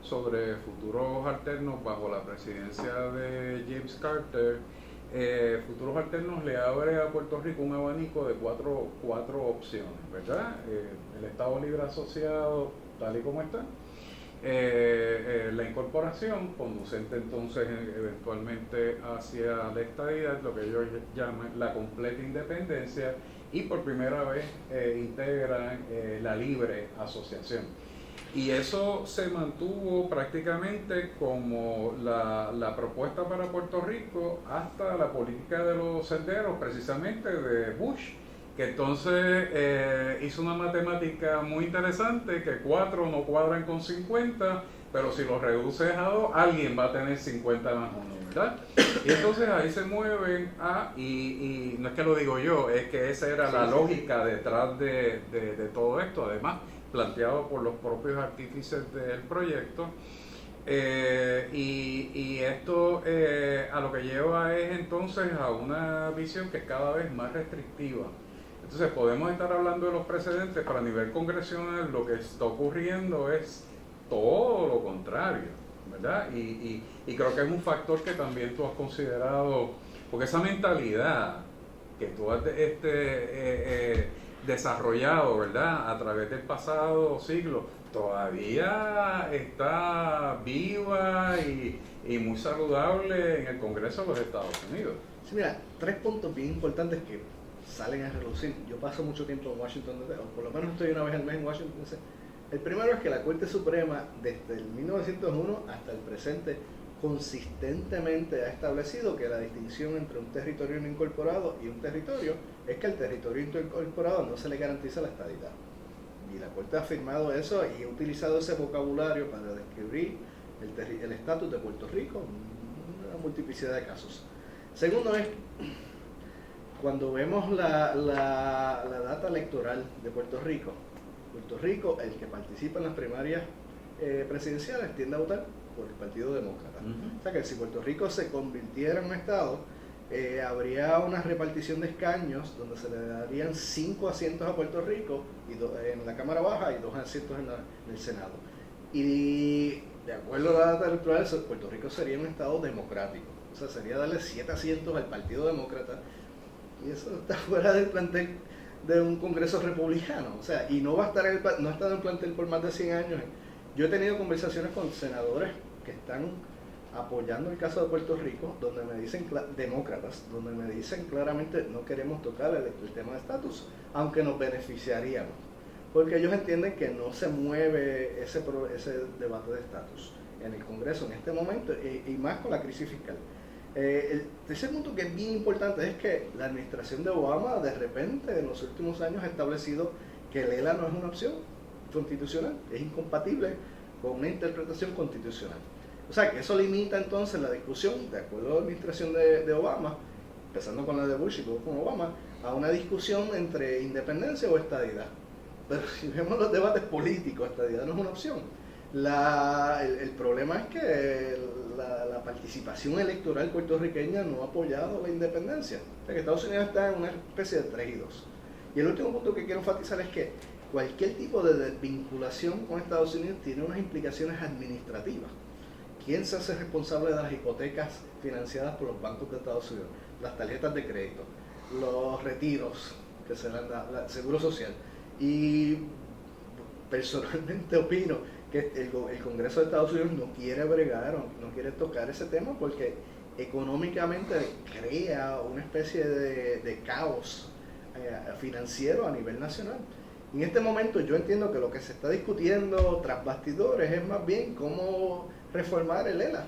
sobre futuros alternos bajo la presidencia de James Carter, Futuros Alternos le abre a Puerto Rico un abanico de cuatro opciones, ¿verdad? El Estado Libre Asociado, tal y como está, la incorporación, conducente entonces eventualmente hacia la estadidad, lo que ellos llaman la completa independencia, y por primera vez integran la libre asociación. Y eso se mantuvo prácticamente como la propuesta para Puerto Rico hasta la política de los senderos, precisamente de Bush que entonces hizo una matemática muy interesante, que 4 no cuadran con 50, pero si lo reduces a 2, alguien va a tener 50 más 1, ¿verdad? Y entonces ahí se mueven y no es que lo digo yo, es que esa era la lógica detrás de todo esto, además planteado por los propios artífices del proyecto. Y esto a lo que lleva es entonces a una visión que es cada vez más restrictiva. Entonces podemos estar hablando de los precedentes, pero a nivel congresional lo que está ocurriendo es todo lo contrario, ¿verdad? Y creo que es un factor que también tú has considerado, porque esa mentalidad que tú has desarrollado, ¿verdad? A través del pasado siglo, todavía está viva y muy saludable en el Congreso de los Estados Unidos. Sí, mira, 3 puntos bien importantes que salen a relucir. Yo paso mucho tiempo en Washington, o por lo menos estoy una vez al mes en Washington. El primero es que la Corte Suprema, desde el 1901 hasta el presente, consistentemente ha establecido que la distinción entre un territorio no incorporado y un territorio es que al territorio incorporado no se le garantiza la estadidad. Y la Corte ha afirmado eso y ha utilizado ese vocabulario para describir el estatus de Puerto Rico en una multiplicidad de casos. Segundo es, cuando vemos la data electoral de Puerto Rico, el que participa en las primarias presidenciales tiende a votar por el Partido Demócrata. O sea que si Puerto Rico se convirtiera en un estado, habría una repartición de escaños donde se le darían 5 asientos a Puerto Rico en la Cámara Baja y 2 asientos en el Senado. Y de acuerdo a la data electoral, Puerto Rico sería un estado democrático. O sea, sería darle 7 asientos al Partido Demócrata, y eso está fuera del plantel de un Congreso republicano. O sea, y no va a estar no ha estado en plantel por más de 100 años. Yo he tenido conversaciones con senadores que están apoyando el caso de Puerto Rico, donde me dicen, demócratas, donde me dicen claramente no queremos tocar el tema de estatus, aunque nos beneficiaríamos, porque ellos entienden que no se mueve ese debate de estatus en el Congreso en este momento, y más con la crisis fiscal. El tercer punto que es bien importante es que la administración de Obama de repente en los últimos años ha establecido que el ELA no es una opción constitucional, es incompatible con una interpretación constitucional. O sea que eso limita entonces la discusión, de acuerdo a la administración de Obama, empezando con la de Bush y luego con Obama, a una discusión entre independencia o estadidad. Pero si vemos los debates políticos, estadidad no es una opción. El problema es que la participación electoral puertorriqueña no ha apoyado la independencia. O sea que Estados Unidos está en una especie de 3 y 2. Y el último punto que quiero enfatizar es que cualquier tipo de desvinculación con Estados Unidos tiene unas implicaciones administrativas. ¿Quién se hace responsable de las hipotecas financiadas por los bancos de Estados Unidos? Las tarjetas de crédito, los retiros que se dan, el seguro social. Y personalmente opino que el Congreso de Estados Unidos no quiere bregar, no quiere tocar ese tema porque económicamente crea una especie de caos financiero a nivel nacional. En este momento yo entiendo que lo que se está discutiendo tras bastidores es más bien cómo reformar el ELA,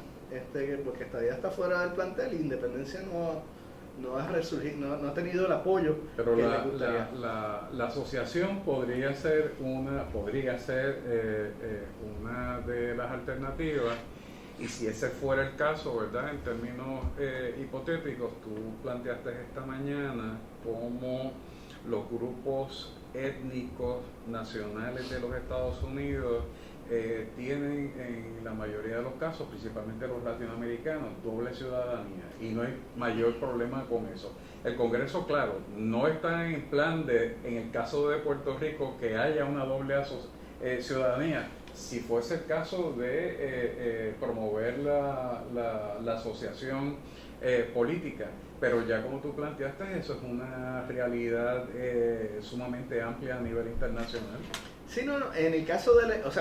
porque estadía está fuera del plantel y Independencia no ha resurgido, no ha tenido el apoyo. Pero la asociación podría ser una de las alternativas, y si ese fuera el caso, ¿verdad? En términos hipotéticos, tú planteaste esta mañana cómo los grupos étnicos nacionales de los Estados Unidos tienen en la mayoría de los casos, principalmente los latinoamericanos, doble ciudadanía, y no hay mayor problema con eso. El Congreso, claro, no está en el plan en el caso de Puerto Rico, que haya una doble ciudadanía. Si fuese el caso de promover la asociación política, pero ya como tú planteaste, eso es una realidad sumamente amplia a nivel internacional. Sí, no, en el caso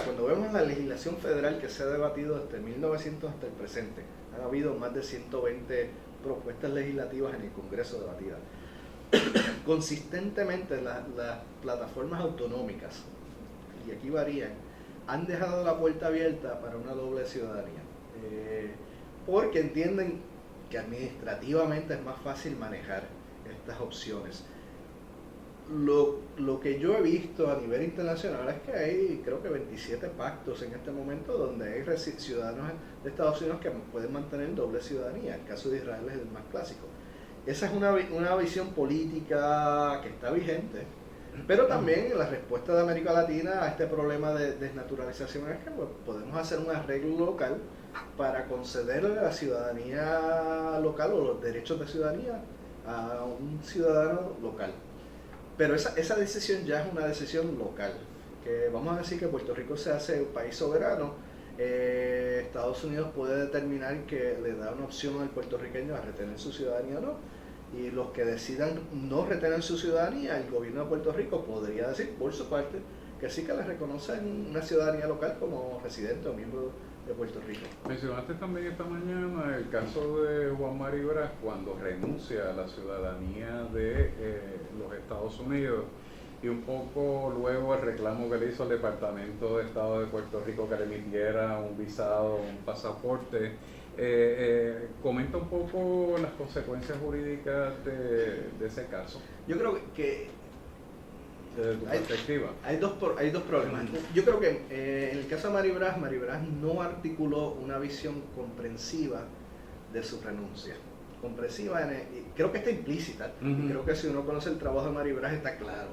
cuando vemos la legislación federal que se ha debatido desde 1900 hasta el presente, han habido más de 120 propuestas legislativas en el Congreso debatidas. Consistentemente las plataformas autonómicas, y aquí varían, han dejado la puerta abierta para una doble ciudadanía, porque entienden que administrativamente es más fácil manejar estas opciones. lo que yo he visto a nivel internacional es que hay, creo que 27 pactos en este momento donde hay ciudadanos de Estados Unidos que pueden mantener doble ciudadanía. El caso de Israel es el más clásico. Esa es una visión política que está vigente, pero también la respuesta de América Latina a este problema de desnaturalización es que pues, podemos hacer un arreglo local para concederle la ciudadanía local o los derechos de ciudadanía a un ciudadano local. Pero esa decisión ya es una decisión local, que vamos a decir que Puerto Rico se hace un país soberano. Estados Unidos puede determinar que le da una opción al puertorriqueño a retener su ciudadanía o no, y los que decidan no retener su ciudadanía, el gobierno de Puerto Rico podría decir por su parte que sí que le reconocen una ciudadanía local como residente o miembro de Puerto Rico. Mencionaste también esta mañana el caso de Juan Mari Brás cuando renuncia a la ciudadanía de los Estados Unidos, y un poco luego el reclamo que le hizo al Departamento de Estado de Puerto Rico que le emitiera un visado, un pasaporte. Comenta un poco las consecuencias jurídicas de ese caso. Yo creo que desde tu perspectiva. Hay dos problemas. Yo creo que en el caso de Mari Brás no articuló una visión comprensiva de su renuncia. Comprensiva, creo que está implícita, y creo que si uno conoce el trabajo de Mari Brás está claro,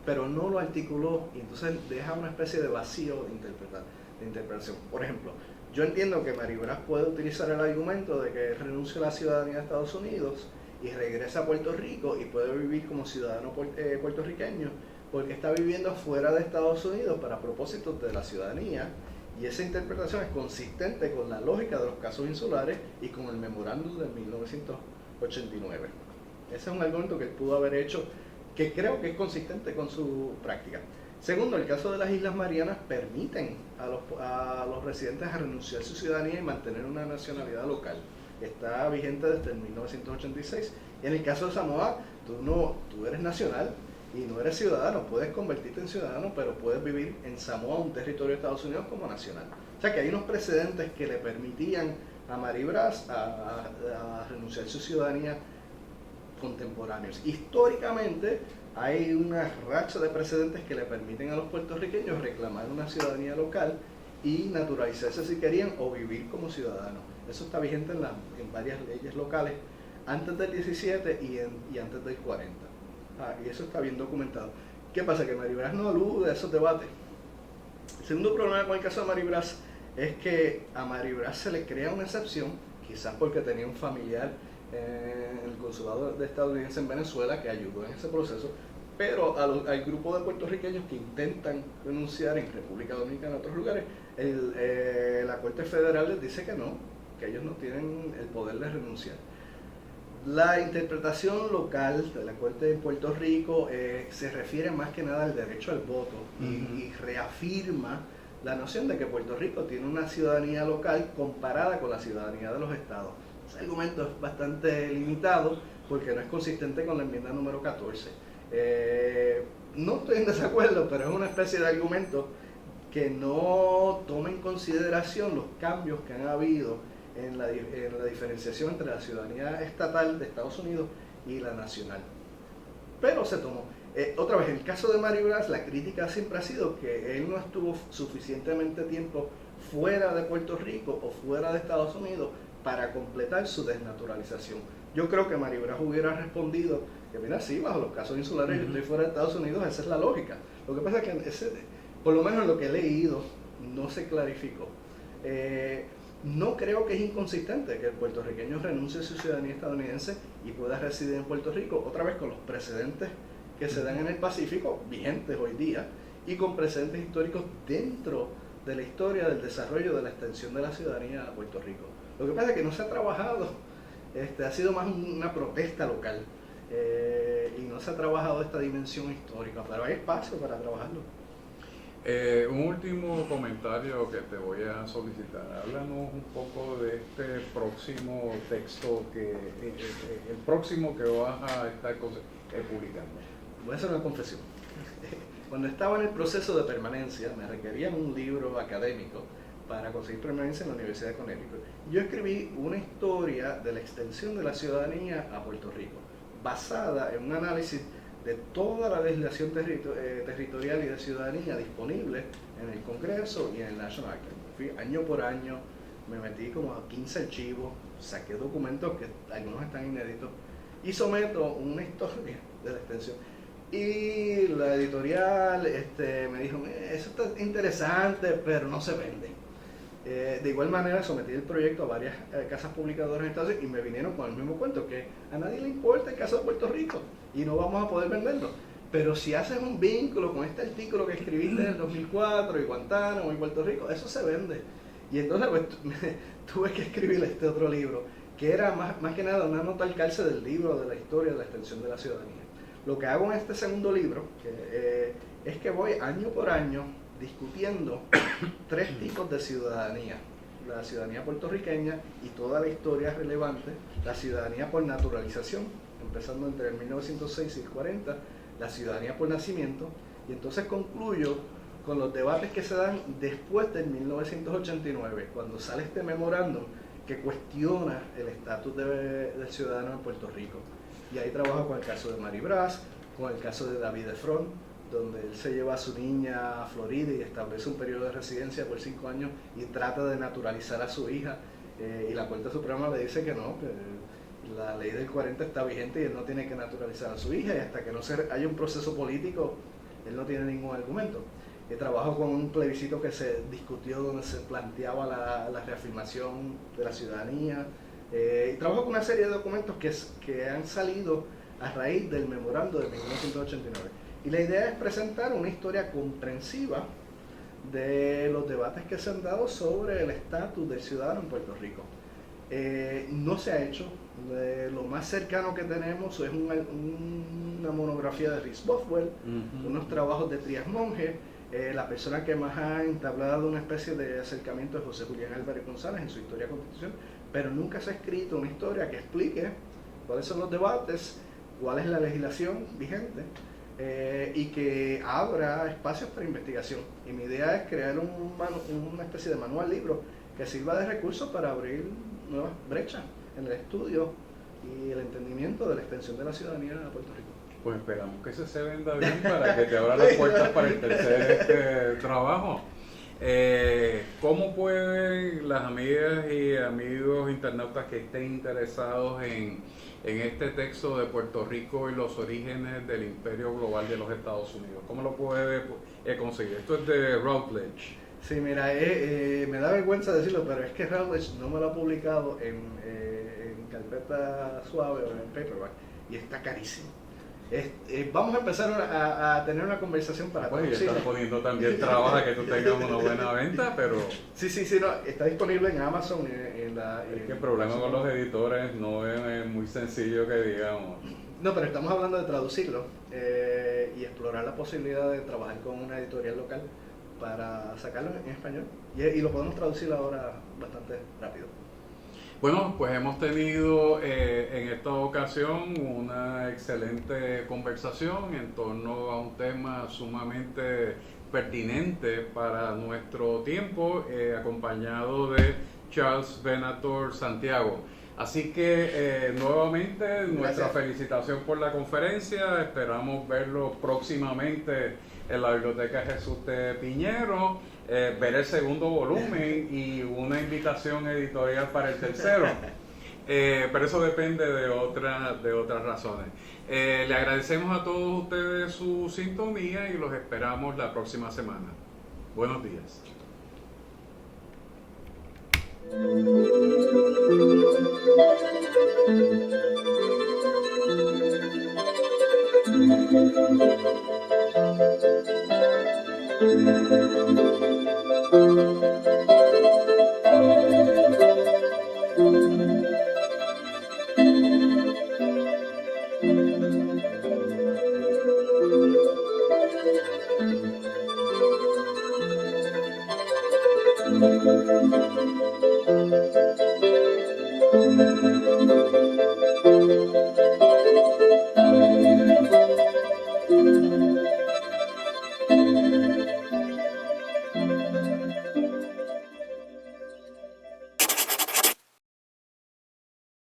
pero no lo articuló y entonces deja una especie de vacío de interpretación. Por ejemplo, yo entiendo que Mari Brás puede utilizar el argumento de que renuncia a la ciudadanía de Estados Unidos y regresa a Puerto Rico y puede vivir como ciudadano puertorriqueño porque está viviendo fuera de Estados Unidos para propósitos de la ciudadanía, y esa interpretación es consistente con la lógica de los casos insulares y con el memorándum de 1989. Ese es un argumento que él pudo haber hecho, que creo que es consistente con su práctica. Segundo, el caso de las Islas Marianas permiten a los residentes a renunciar a su ciudadanía y mantener una nacionalidad local. Está vigente desde 1986. Y en el caso de Samoa, tú eres nacional y no eres ciudadano. Puedes convertirte en ciudadano, pero puedes vivir en Samoa, un territorio de Estados Unidos, como nacional. O sea que hay unos precedentes que le permitían a Mari Brás a renunciar a su ciudadanía contemporáneos. Históricamente hay una racha de precedentes que le permiten a los puertorriqueños reclamar una ciudadanía local y naturalizarse si querían o vivir como ciudadanos. Eso está vigente en varias leyes locales antes del 17 y antes del 40. Y eso está bien documentado. ¿Qué pasa? Que Mari Brás no alude a esos debates. El segundo problema con el caso de Mari Brás es que a Mari Brás se le crea una excepción, quizás porque tenía un familiar en el consulado estadounidense en Venezuela que ayudó en ese proceso, pero al grupo de puertorriqueños que intentan renunciar en República Dominicana y otros lugares, la Corte Federal les dice que no, que ellos no tienen el poder de renunciar. La interpretación local de la Corte de Puerto Rico se refiere más que nada al derecho al voto y reafirma la noción de que Puerto Rico tiene una ciudadanía local comparada con la ciudadanía de los estados. Ese argumento es bastante limitado porque no es consistente con la enmienda número 14. No estoy en desacuerdo, pero es una especie de argumento que no toma en consideración los cambios que han habido en la diferenciación entre la ciudadanía estatal de Estados Unidos y la nacional. Pero se tomó. Otra vez, en el caso de Mari Brás, la crítica siempre ha sido que él no estuvo suficientemente tiempo fuera de Puerto Rico o fuera de Estados Unidos para completar su desnaturalización. Yo creo que Mari Brás hubiera respondido que, mira, sí, bajo los casos insulares yo estoy fuera de Estados Unidos, esa es la lógica. Lo que pasa es que, por lo menos en lo que he leído, no se clarificó. No creo que es inconsistente que el puertorriqueño renuncie a su ciudadanía estadounidense y pueda residir en Puerto Rico, otra vez con los precedentes que se dan en el Pacífico, vigentes hoy día, y con precedentes históricos dentro de la historia del desarrollo de la extensión de la ciudadanía a Puerto Rico. Lo que pasa es que no se ha trabajado, ha sido más una protesta local y no se ha trabajado esta dimensión histórica, pero hay espacio para trabajarlo. Un último comentario que te voy a solicitar. Háblanos un poco de este próximo texto, el próximo que vas a estar publicando. Voy a hacer una confesión. Cuando estaba en el proceso de permanencia, me requerían un libro académico para conseguir permanencia en la Universidad de Connecticut. Yo escribí una historia de la extensión de la ciudadanía a Puerto Rico, basada en un análisis de toda la legislación territorial y de ciudadanía disponible en el Congreso y en el National Archive. Fui año por año, me metí como a 15 archivos, saqué documentos que algunos están inéditos y someto una historia de la extensión. Y la editorial me dijo, eso está interesante, pero no se vende. De igual manera sometí el proyecto a varias casas publicadoras en Estados Unidos y me vinieron con el mismo cuento, que a nadie le importa el caso de Puerto Rico y no vamos a poder venderlo. Pero si haces un vínculo con este artículo que escribiste en el 2004 y Guantánamo y Puerto Rico, eso se vende. Y entonces pues, tuve que escribir este otro libro, que era más que nada una nota al calce del libro de la historia de la extensión de la ciudadanía. Lo que hago en este segundo libro es que voy año por año discutiendo 3 tipos de ciudadanía: la ciudadanía puertorriqueña y toda la historia relevante, la ciudadanía por naturalización, empezando entre el 1906 y el 40, la ciudadanía por nacimiento, y entonces concluyo con los debates que se dan después del 1989, cuando sale este memorándum que cuestiona el estatus del ciudadano en Puerto Rico. Y ahí trabajo con el caso de Mary Brass, con el caso de David Efron, donde él se lleva a su niña a Florida y establece un periodo de residencia por 5 años y trata de naturalizar a su hija, y la Corte Suprema le dice que no, que la ley del 40 está vigente y él no tiene que naturalizar a su hija, y hasta que no haya un proceso político, él no tiene ningún argumento. Trabajo con un plebiscito que se discutió donde se planteaba la reafirmación de la ciudadanía, y trabajo con una serie de documentos que han salido a raíz del memorando de 1989. Y la idea es presentar una historia comprensiva de los debates que se han dado sobre el estatus del ciudadano en Puerto Rico. No se ha hecho. Lo más cercano que tenemos es una monografía de Rhys Bothwell, unos trabajos de Trias Monge. La persona que más ha entablado una especie de acercamiento es José Julián Álvarez González en su Historia Constitución, pero nunca se ha escrito una historia que explique cuáles son los debates, cuál es la legislación vigente, y que abra espacios para investigación. Y mi idea es crear una especie de manual libro que sirva de recurso para abrir nuevas brechas en el estudio y el entendimiento de la extensión de la ciudadanía a Puerto Rico. Pues esperamos que ese se venda bien para que te abra las puertas para el tercer trabajo. ¿Cómo pueden las amigas y amigos internautas que estén interesados en este texto de Puerto Rico y los orígenes del imperio global de los Estados Unidos, cómo lo puede conseguir? Esto es de Routledge. Sí, mira, me da vergüenza decirlo, pero es que Routledge no me lo ha publicado en carpeta suave o en paperback, y está carísimo. Vamos a empezar a tener una conversación para pues ya estás poniendo también trabajo a que tú tengas una buena venta, pero sí, no, está disponible en Amazon. Es que el problema con los editores no es muy sencillo que digamos. No, pero estamos hablando de traducirlo y explorar la posibilidad de trabajar con una editorial local para sacarlo en español, y lo podemos traducir ahora bastante rápido. Bueno, pues hemos tenido en esta ocasión una excelente conversación en torno a un tema sumamente pertinente para nuestro tiempo, acompañado de Charles Venator Santiago. Así que nuevamente nuestra felicitación por la conferencia, esperamos verlo próximamente en la Biblioteca Jesús de Piñero, ver el segundo volumen y una invitación editorial para el tercero, pero eso depende de otras razones. Le agradecemos a todos ustedes su sintonía y los esperamos la próxima semana. Buenos días. Thank you.